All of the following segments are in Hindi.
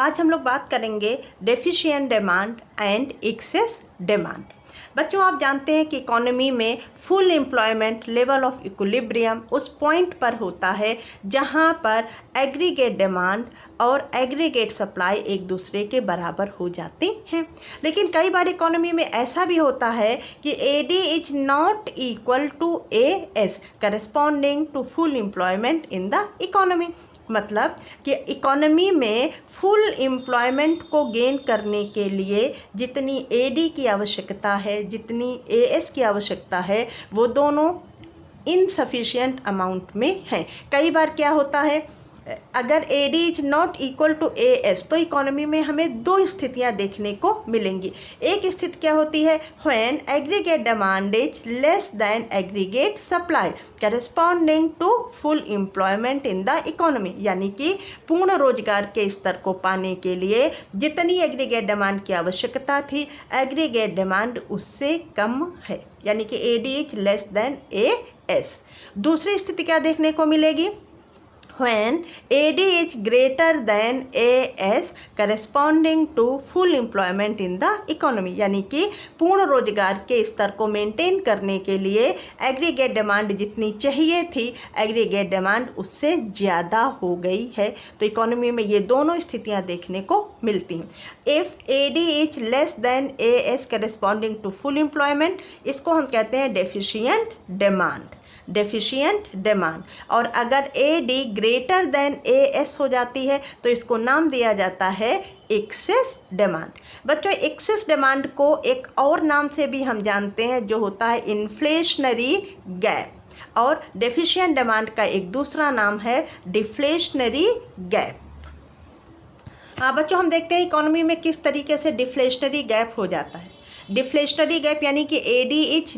आज हम लोग बात करेंगे deficient demand and excess demand. बच्चों, आप जानते हैं कि इकोनॉमी में full employment level of equilibrium उस पॉइंट पर होता है जहां पर एग्रीगेट डिमांड और एग्रीगेट सप्लाई एक दूसरे के बराबर हो जाते हैं। लेकिन कई बार इकोनॉमी में ऐसा भी होता है कि AD is not equal to AS corresponding to full employment in the economy. मतलब कि इकोनॉमी में फुल एम्प्लॉयमेंट को गेन करने के लिए जितनी AD की आवश्यकता है, जितनी AS की आवश्यकता है, वो दोनों इनसफिशिएंट अमाउंट में हैं। कई बार क्या होता है, अगर AD is not equal to AS तो इकोनॉमी में हमें दो स्थितियां देखने को मिलेंगी। एक स्थिति क्या होती है, when aggregate demand is less than aggregate supply corresponding to full employment in the economy. यानी कि पूर्ण रोजगार के स्तर को पाने के लिए जितनी एग्रीगेट डिमांड की आवश्यकता थी, एग्रीगेट डिमांड उससे कम है, यानी कि AD is less than AS। दूसरी स्थिति क्या देखने को मिलेगी, when AD is greater than AS corresponding to full employment in the economy। यानी कि पूर्ण रोजगार के स्तर को मेंटेन करने के लिए एग्रीगेट डिमांड जितनी चाहिए थी, एग्रीगेट डिमांड उससे ज़्यादा हो गई है। तो इकोनॉमी में ये दोनों स्थितियां देखने को मिलती हैं। If AD is less than AS corresponding to full employment, इसको हम कहते हैं डेफिशिएंट डिमांड, डेफिशिएंट डिमांड। और अगर AD ग्रेटर देन AS हो जाती है तो इसको नाम दिया जाता है एक्सेस डिमांड। बच्चों, एक्सेस डिमांड को एक और नाम से भी हम जानते हैं जो होता है इन्फ्लेशनरी गैप, और डेफिशिएंट डिमांड का एक दूसरा नाम है डिफ्लेशनरी गैप। हाँ बच्चों, हम देखते हैं इकोनॉमी में किस तरीके से डिफ्लेशनरी गैप हो जाता है। डिफ्लेशनरी गैप यानी कि AD is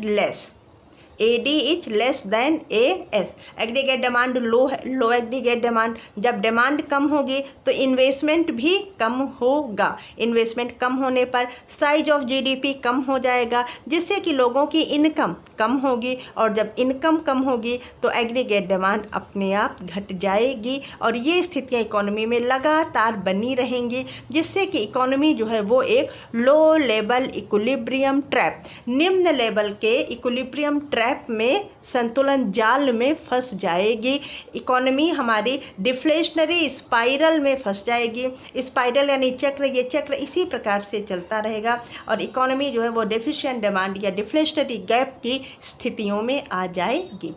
less than AS। Aggregate demand low है, लो एग्रीगेट डिमांड। जब डिमांड कम होगी तो इन्वेस्टमेंट भी कम होगा। इन्वेस्टमेंट कम होने पर साइज ऑफ GDP कम हो जाएगा, जिससे कि लोगों की इनकम कम होगी, और जब इनकम कम होगी तो एग्रीगेट डिमांड अपने आप घट जाएगी। और ये स्थितियाँ इकोनॉमी में लगातार बनी रहेंगी, जिससे कि इकोनॉमी जो है वो एक लो लेवल इक्विलिब्रियम ट्रैप, निम्न लेवल के इक्विलिब्रियम ट्रैप में, संतुलन जाल में फंस जाएगी। इकोनॉमी हमारी डिफ्लेशनरी स्पाइरल में फंस जाएगी। स्पाइरल यानी चक्र, ये चक्र इसी प्रकार से चलता रहेगा और इकोनॉमी जो है वो डेफिशिएंट डिमांड या डिफ्लेशनरी गैप की स्थितियों में आ जाएगी।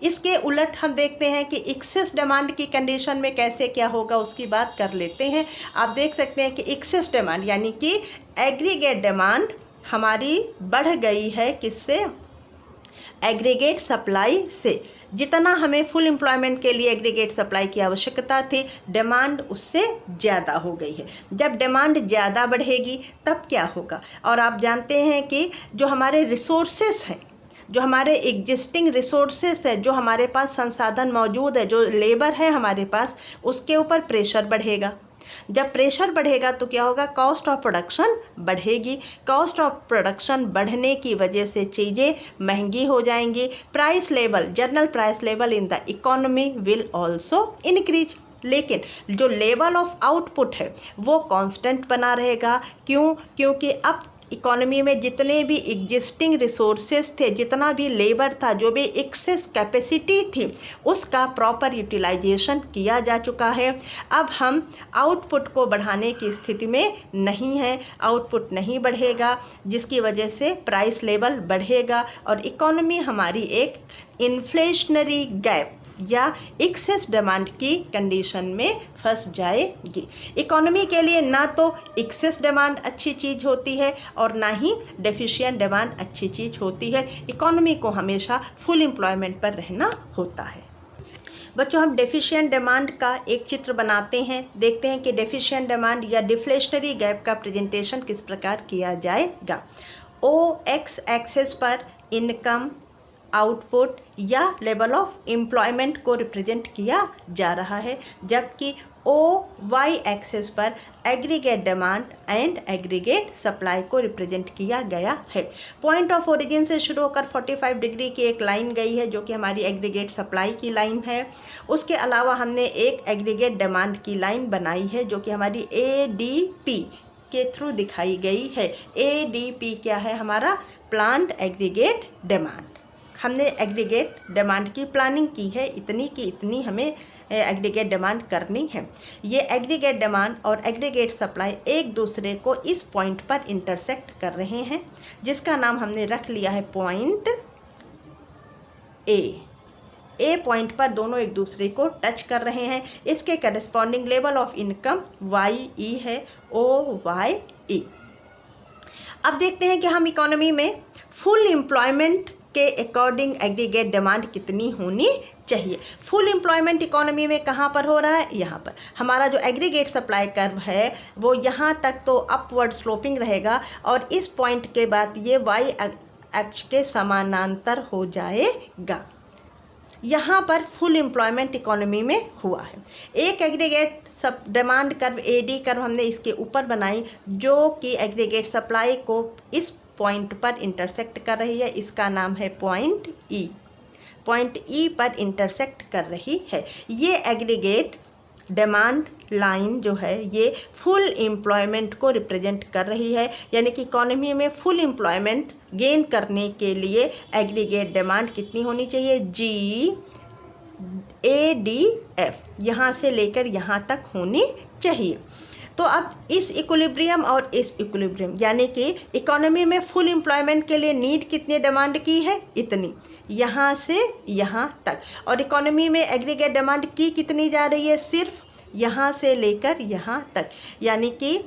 इसके उलट हम देखते हैं कि एक्सेस डिमांड की कंडीशन में कैसे क्या होगा, उसकी बात कर लेते हैं। आप देख सकते हैं कि एक्सेस डिमांड यानी कि एग्रीगेट डिमांड हमारी बढ़ गई है, किससे, एग्रीगेट सप्लाई से। जितना हमें फुल एम्प्लॉयमेंट के लिए एग्रीगेट सप्लाई की आवश्यकता थी, डिमांड उससे ज़्यादा हो गई है। जब डिमांड ज़्यादा बढ़ेगी तब क्या होगा, और आप जानते हैं कि जो हमारे रिसोर्सेस हैं, जो हमारे एग्जिस्टिंग रिसोर्सेस है, जो हमारे पास संसाधन मौजूद है, जो लेबर है हमारे पास, उसके ऊपर प्रेशर बढ़ेगा। जब प्रेशर बढ़ेगा तो क्या होगा, कॉस्ट ऑफ प्रोडक्शन बढ़ेगी। कॉस्ट ऑफ प्रोडक्शन बढ़ने की वजह से चीज़ें महंगी हो जाएंगी। Price level, general price level in the economy will also increase. लेकिन जो लेवल ऑफ आउटपुट है वो कांस्टेंट बना रहेगा। क्यों? क्योंकि अब इकोनॉमी में जितने भी एग्जिस्टिंग रिसोर्सेज थे, जितना भी लेबर था, जो भी एक्सेस कैपेसिटी थी, उसका प्रॉपर यूटिलाइजेशन किया जा चुका है। अब हम आउटपुट को बढ़ाने की स्थिति में नहीं है, आउटपुट नहीं बढ़ेगा, जिसकी वजह से प्राइस लेवल बढ़ेगा और इकोनॉमी हमारी एक इन्फ्लेशनरी गैप या एक्सेस डिमांड की कंडीशन में फंस जाएगी। इकोनॉमी के लिए ना तो एक्सेस डिमांड अच्छी चीज़ होती है और ना ही डेफिशिएंट डिमांड अच्छी चीज़ होती है। इकोनॉमी को हमेशा फुल एम्प्लॉयमेंट पर रहना होता है। बच्चों, हम डेफिशिएंट डिमांड का एक चित्र बनाते हैं, देखते हैं कि डेफिशिएंट डिमांड या डिफ्लेशनरी गैप का प्रेजेंटेशन किस प्रकार किया जाएगा। OX एक्सेस पर इनकम, आउटपुट या लेवल ऑफ एम्प्लॉयमेंट को रिप्रेजेंट किया जा रहा है, जबकि OY एक्सिस पर aggregate demand and aggregate supply को रिप्रेजेंट किया गया है। पॉइंट ऑफ ओरिजिन से शुरू होकर 45 डिग्री की एक लाइन गई है जो कि हमारी एग्रीगेट सप्लाई की लाइन है। उसके अलावा हमने एक एग्रीगेट डिमांड की लाइन बनाई है जो कि हमारी ADP के थ्रू दिखाई गई है। ADP क्या है? हमारा प्लांट एग्रीगेट डिमांड। हमने एग्रीगेट डिमांड की प्लानिंग की है, इतनी की इतनी हमें एग्रीगेट डिमांड करनी है। ये एग्रीगेट डिमांड और एग्रीगेट सप्लाई एक दूसरे को इस पॉइंट पर इंटरसेक्ट कर रहे हैं, जिसका नाम हमने रख लिया है पॉइंट ए पॉइंट पर दोनों एक दूसरे को टच कर रहे हैं। इसके corresponding level of income YE है, OYE। अब देखते हैं कि हम इकोनॉमी में फुल एम्प्लॉयमेंट के अकॉर्डिंग एग्रीगेट डिमांड कितनी होनी चाहिए। फुल एम्प्लॉयमेंट इकोनॉमी में कहाँ पर हो रहा है? यहाँ पर। हमारा जो एग्रीगेट सप्लाई कर्व है वो यहाँ तक तो अपवर्ड स्लोपिंग रहेगा और इस पॉइंट के बाद ये Y अक्ष के समानांतर हो जाएगा। यहाँ पर फुल एम्प्लॉयमेंट इकोनॉमी में हुआ है। एक एग्रीगेट सब डिमांड कर्व AD कर्व हमने इसके ऊपर बनाई जो कि एग्रीगेट सप्लाई को इस पॉइंट पर इंटरसेक्ट कर रही है। इसका नाम है पॉइंट E। पॉइंट E पर इंटरसेक्ट कर रही है। ये एग्रीगेट डिमांड लाइन जो है ये फुल एम्प्लॉयमेंट को रिप्रेजेंट कर रही है, यानी कि इकोनॉमी में फुल एम्प्लॉयमेंट गेन करने के लिए एग्रीगेट डिमांड कितनी होनी चाहिए? GADF यहाँ से लेकर यहाँ तक होनी चाहिए। तो अब इस इक्विलिब्रियम और इस इक्विलिब्रियम यानी कि इकोनॉमी में फुल एम्प्लॉयमेंट के लिए नीड कितनी डिमांड की है? इतनी, यहाँ से यहाँ तक। और इकोनॉमी में एग्रीगेट डिमांड की कितनी जा रही है? सिर्फ यहाँ से लेकर यहाँ तक, यानी कि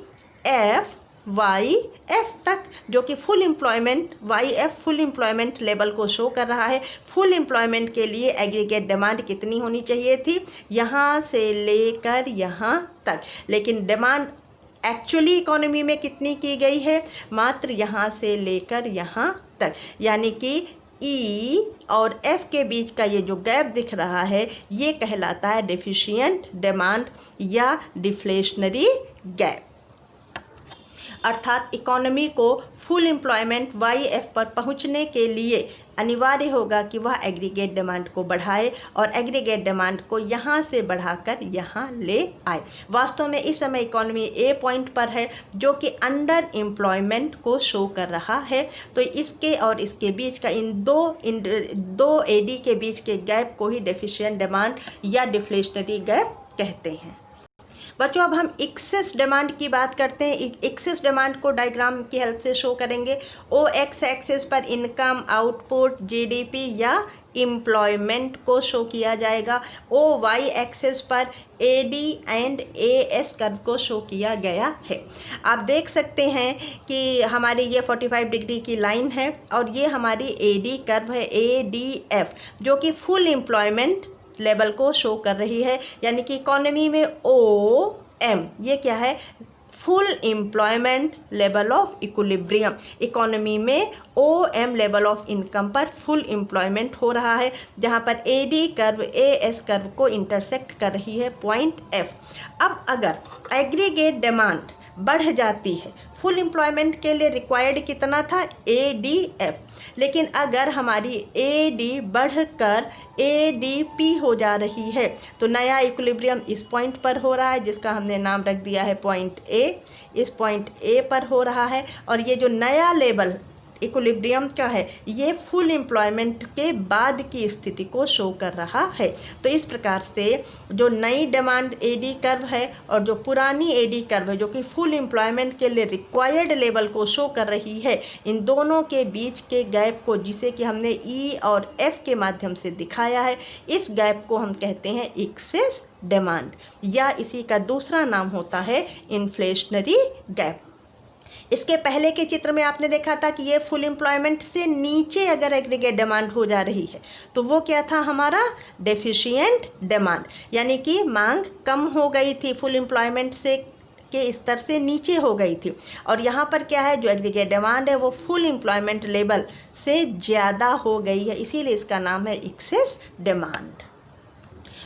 YF तक, जो कि full employment YF full employment level को शो कर रहा है। फुल एम्प्लॉयमेंट के लिए एग्रीगेट डिमांड कितनी होनी चाहिए थी? यहाँ से लेकर यहाँ तक, लेकिन डिमांड एक्चुअली इकोनॉमी में कितनी की गई है? मात्र यहाँ से लेकर यहाँ तक, यानी कि E और F के बीच का ये जो गैप दिख रहा है ये कहलाता है डेफिशिएंट डिमांड या डिफ्लेशनरी गैप। अर्थात इकोनॉमी को फुल एम्प्लॉयमेंट YF पर पहुंचने के लिए अनिवार्य होगा कि वह एग्रीगेट डिमांड को बढ़ाए और एग्रीगेट डिमांड को यहाँ से बढ़ाकर यहाँ ले आए। वास्तव में इस समय इकोनॉमी A पॉइंट पर है जो कि अंडर एम्प्लॉयमेंट को शो कर रहा है। तो इसके और इसके बीच का इन दो AD के बीच के गैप को ही डेफिशिएंट डिमांड या डिफ्लेशनरी गैप कहते हैं। बच्चों, अब हम एक्सेस डिमांड की बात करते हैं। एक्सेस डिमांड को डायग्राम की हेल्प से शो करेंगे। OX एक्सेस पर इनकम, आउटपुट, GDP या एम्प्लॉयमेंट को शो किया जाएगा। OY एक्सेस पर AD एंड AS कर्व को शो किया गया है। आप देख सकते हैं कि हमारी ये 45 डिग्री की लाइन है और ये हमारी AD कर्व है, ADF, जो कि फुल एम्प्लॉयमेंट लेवल को शो कर रही है, यानी कि इकोनॉमी में OM ये क्या है? Full employment level of equilibrium. Economy में OM लेवल ऑफ इनकम पर फुल एम्प्लॉयमेंट हो रहा है, जहां पर AD कर्व AS कर्व को इंटरसेक्ट कर रही है पॉइंट F। अब अगर एग्रीगेट डिमांड बढ़ जाती है, फुल एम्प्लॉयमेंट के लिए रिक्वायर्ड कितना था? ADF, लेकिन अगर हमारी AD बढ़कर ADP हो जा रही है तो नया इक्विलिब्रियम इस पॉइंट पर हो रहा है जिसका हमने नाम रख दिया है पॉइंट A। इस पॉइंट A पर हो रहा है और ये जो नया लेवल इक्विलिब्रियम क्या है? ये फुल एम्प्लॉयमेंट के बाद की स्थिति को शो कर रहा है। तो इस प्रकार से जो नई डिमांड AD कर्व है और जो पुरानी AD कर्व है जो कि फुल एम्प्लॉयमेंट के लिए रिक्वायर्ड लेवल को शो कर रही है, इन दोनों के बीच के गैप को, जिसे कि हमने E और F के माध्यम से दिखाया है, इस गैप को हम कहते हैं एक्सेस डिमांड, या इसी का दूसरा नाम होता है इन्फ्लेशनरी गैप। इसके पहले के चित्र में आपने देखा था कि ये फुल एम्प्लॉयमेंट से नीचे अगर एग्रीगेट डिमांड हो जा रही है तो वो क्या था? हमारा डेफिशिएंट डिमांड, यानी कि मांग कम हो गई थी फुल एम्प्लॉयमेंट से के स्तर से नीचे हो गई थी। और यहाँ पर क्या है, जो एग्रीगेट डिमांड है वो फुल एम्प्लॉयमेंट लेवल से ज़्यादा हो गई है, इसीलिए इसका नाम है एक्सेस डिमांड।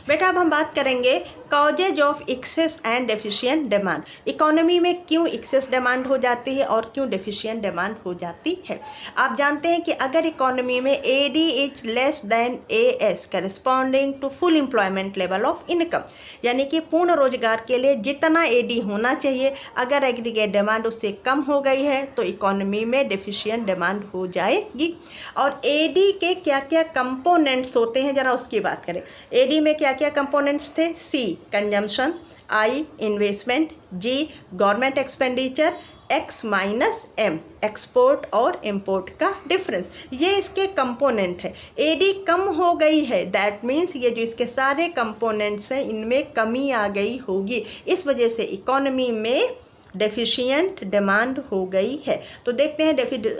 बेटा अब हम बात करेंगे causes of excess and deficient demand. Economy में क्यों एक्सेस डिमांड हो जाती है और क्यों डेफिशिएंट डिमांड हो जाती है। आप जानते हैं कि अगर इकोनॉमी में AD is less than AS corresponding to full employment level of income, यानी कि पूर्ण रोजगार के लिए जितना एडी होना चाहिए, अगर एग्रीगेट डिमांड उससे कम हो गई है तो इकोनॉमी में डेफिशिएंट डिमांड हो जाएगी। और एडी के क्या क्या कंपोनेंट्स होते हैं, जरा उसकी बात करें। एडी में क्या क्या कंपोनेंट्स थे। C consumption, I investment, G government expenditure, X minus M export और इंपोर्ट का डिफरेंस, ये इसके कंपोनेंट है। एडी कम हो गई है, दैट मीन्स ये जो इसके सारे कंपोनेंट्स हैं इनमें कमी आ गई होगी, इस वजह से इकोनॉमी में डेफिशिएंट डिमांड हो गई है। तो देखते हैं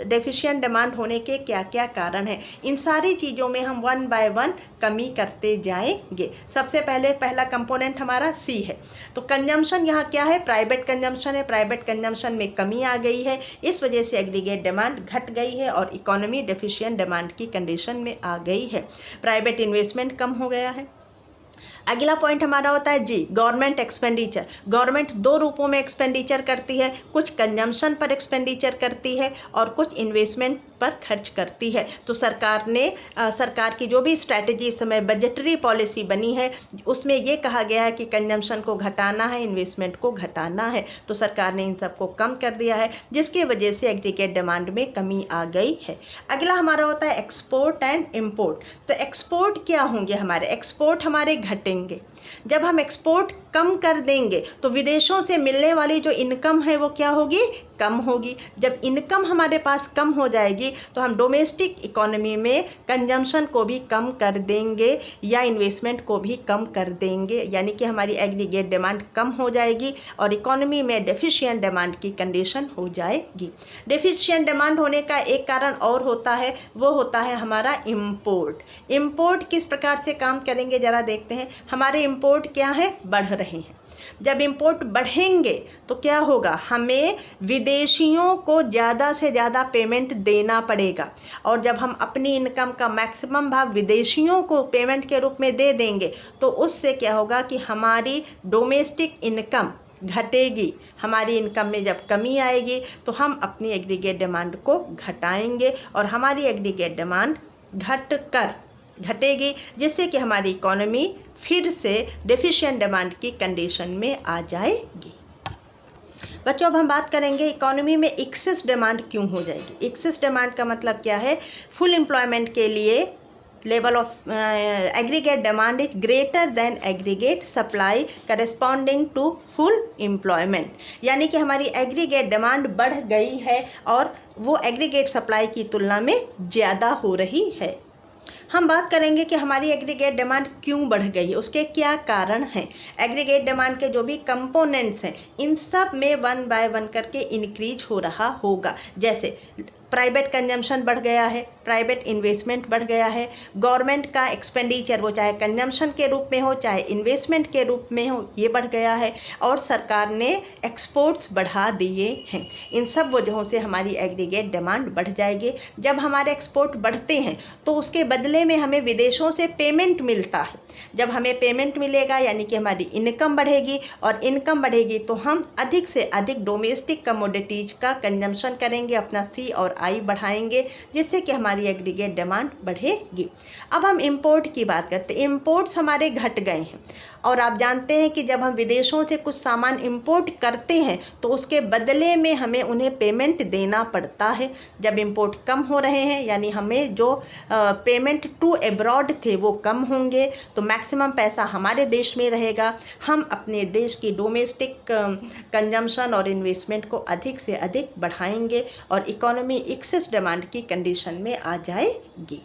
डेफिशिएंट डिमांड होने के क्या क्या कारण हैं। इन सारी चीज़ों में हम वन बाय वन कमी करते जाएंगे। सबसे पहले पहला कंपोनेंट हमारा सी है। तो कंजम्पशन यहाँ क्या है, प्राइवेट कंजम्पशन है। प्राइवेट कंजम्पशन में कमी आ गई है, इस वजह से एग्रीगेट डिमांड घट गई है और इकोनॉमी डेफिशिएंट डिमांड की कंडीशन में आ गई है। प्राइवेट इन्वेस्टमेंट कम हो गया है। अगला पॉइंट हमारा होता है जी गवर्नमेंट एक्सपेंडिचर। गवर्नमेंट दो रूपों में एक्सपेंडिचर करती है, कुछ कंजम्पशन पर एक्सपेंडिचर करती है और कुछ इन्वेस्टमेंट पर खर्च करती है। तो सरकार की जो भी स्ट्रैटेजी इस समय बजटरी पॉलिसी बनी है उसमें ये कहा गया है कि कंजम्पशन को घटाना है, इन्वेस्टमेंट को घटाना है। तो सरकार ने इन सबको कम कर दिया है, जिसकी वजह से एग्रीगेट डिमांड में कमी आ गई है। अगला हमारा होता है एक्सपोर्ट एंड इम्पोर्ट। तो एक्सपोर्ट क्या होंगे हमारे, एक्सपोर्ट हमारे घटेंगे। जब हम एक्सपोर्ट कम कर देंगे तो विदेशों से मिलने वाली जो इनकम है वो क्या होगी, कम होगी। जब इनकम हमारे पास कम हो जाएगी तो हम डोमेस्टिक इकोनॉमी में कंजम्पशन को भी कम कर देंगे या इन्वेस्टमेंट को भी कम कर देंगे, यानी कि हमारी एग्रीगेट डिमांड कम हो जाएगी और इकोनॉमी में डेफिशिएंट डिमांड की कंडीशन हो जाएगी। डेफिशिएंट डिमांड होने का एक कारण और होता है, वो होता है हमारा इम्पोर्ट। इम्पोर्ट किस प्रकार से काम करेंगे जरा देखते हैं। हमारे इम्पोर्ट क्या है, बढ़ रहे हैं। जब इंपोर्ट बढ़ेंगे तो क्या होगा, हमें विदेशियों को ज़्यादा से ज़्यादा पेमेंट देना पड़ेगा। और जब हम अपनी इनकम का मैक्सिमम भाग विदेशियों को पेमेंट के रूप में दे देंगे तो उससे क्या होगा कि हमारी डोमेस्टिक इनकम घटेगी। हमारी इनकम में जब कमी आएगी तो हम अपनी एग्रीगेट डिमांड को घटाएंगे और हमारी एग्रीगेट डिमांड घटेगी, जिससे कि हमारी इकोनॉमी फिर से डेफिशिएंट डिमांड की कंडीशन में आ जाएगी। बच्चों अब हम बात करेंगे इकोनॉमी में एक्सेस डिमांड क्यों हो जाएगी। एक्सेस डिमांड का मतलब क्या है, फुल एम्प्लॉयमेंट के लिए level of aggregate demand is greater than aggregate supply corresponding to full employment, यानी कि हमारी एग्रीगेट डिमांड बढ़ गई है और वो एग्रीगेट सप्लाई की तुलना में ज़्यादा हो रही है। हम बात करेंगे कि हमारी एग्रीगेट डिमांड क्यों बढ़ गई है, उसके क्या कारण हैं। एग्रीगेट डिमांड के जो भी कंपोनेंट्स हैं इन सब में वन बाय वन करके इंक्रीज हो रहा होगा। जैसे प्राइवेट कंजम्पशन बढ़ गया है, प्राइवेट इन्वेस्टमेंट बढ़ गया है, गवर्नमेंट का एक्सपेंडिचर वो चाहे कंजम्पशन के रूप में हो चाहे इन्वेस्टमेंट के रूप में हो ये बढ़ गया है, और सरकार ने एक्सपोर्ट्स बढ़ा दिए हैं। इन सब वजहों से हमारी एग्रीगेट डिमांड बढ़ जाएगी। जब हमारे एक्सपोर्ट बढ़ते हैं तो उसके बदले में हमें विदेशों से पेमेंट मिलता है। जब हमें पेमेंट मिलेगा यानी कि हमारी इनकम बढ़ेगी, और इनकम बढ़ेगी तो हम अधिक से अधिक डोमेस्टिक कमोडिटीज का कंजम्पशन करेंगे, अपना सी और आई बढ़ाएंगे, जिससे कि हमारी एग्रीगेट डिमांड बढ़ेगी। अब हम इंपोर्ट की बात करते हैं। इंपोर्ट्स हमारे घट गए हैं और आप जानते हैं कि जब हम विदेशों से कुछ सामान इंपोर्ट करते हैं तो उसके बदले में हमें उन्हें पेमेंट देना पड़ता है। जब इंपोर्ट कम हो रहे हैं यानी हमें जो पेमेंट टू एब्रॉड थे वो कम होंगे, तो मैक्सिमम पैसा हमारे देश में रहेगा। हम अपने देश की डोमेस्टिक कंजम्पशन और इन्वेस्टमेंट को अधिक से अधिक बढ़ाएंगे और इकोनॉमी एक्सेस डिमांड की कंडीशन में आ जाएगी।